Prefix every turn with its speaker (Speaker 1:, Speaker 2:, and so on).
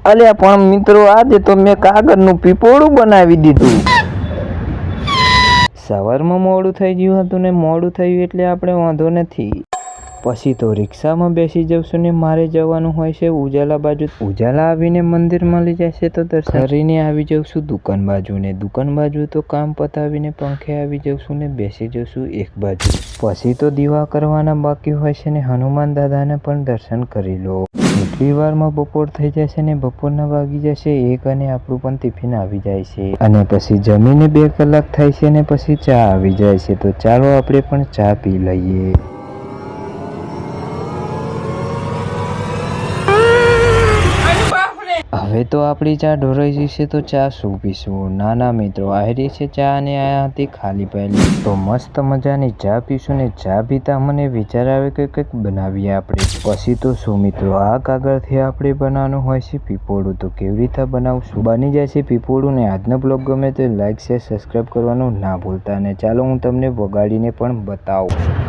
Speaker 1: અલ્યા પણ મિત્રો આજે તો મેં કાગળનું પીપોળું બનાવી દીધું. સવારમાં મોડું થઈ ગયું હતું ને મોડું થયું એટલે આપણે વાંધો નથી. પછી તો રિક્ષામાં બેસી જવશું ને મારે જવાનું હોય છે ઉજાલા બાજુ. ઉજાલા આવીને મંદિર મળી જશે તો દર્શન કરીને આવી જવશું દુકાન બાજુ ને દુકાન બાજુ તો કામ પતાવીને પંખે આવી જવશું ને બેસી જવશું એક બાજુ. પછી તો દીવા કરવાના બાકી હોય છે ને હનુમાન દાદાને પણ દર્શન કરી લો. એટલી વારમાં બપોર થઈ જશે ને બપોરના વાગી જશે 1 અને આપણું પણ ટિફિન આવી જાય છે અને પછી જમીને 2 કલાક થાય છે ને પછી ચા આવી જાય છે. તો ચાલો આપણે પણ ચા પી લઈએ. હવે તો આપણી ચા ઢોરાઈ જશે તો ચા શું પીશું? ના મિત્રો, આ રહી છે ચા અને આ હતી ખાલી પહેલી. તો મસ્ત મજાની ચા પીશું ને ચા પીતા મને વિચાર આવે કે કંઈક બનાવીએ આપણે. પછી તો શું મિત્રો, આ કાગળથી આપણે બનાવવાનું હોય છે પીપોળું. તો કેવી રીતે બનાવશું? બની જાય છે પીપોળું ને આજનો બ્લોગ ગમે તો લાઈક શેર સબસ્ક્રાઈબ કરવાનું ના ભૂલતા. અને ચાલો હું તમને વગાડીને પણ બતાવું.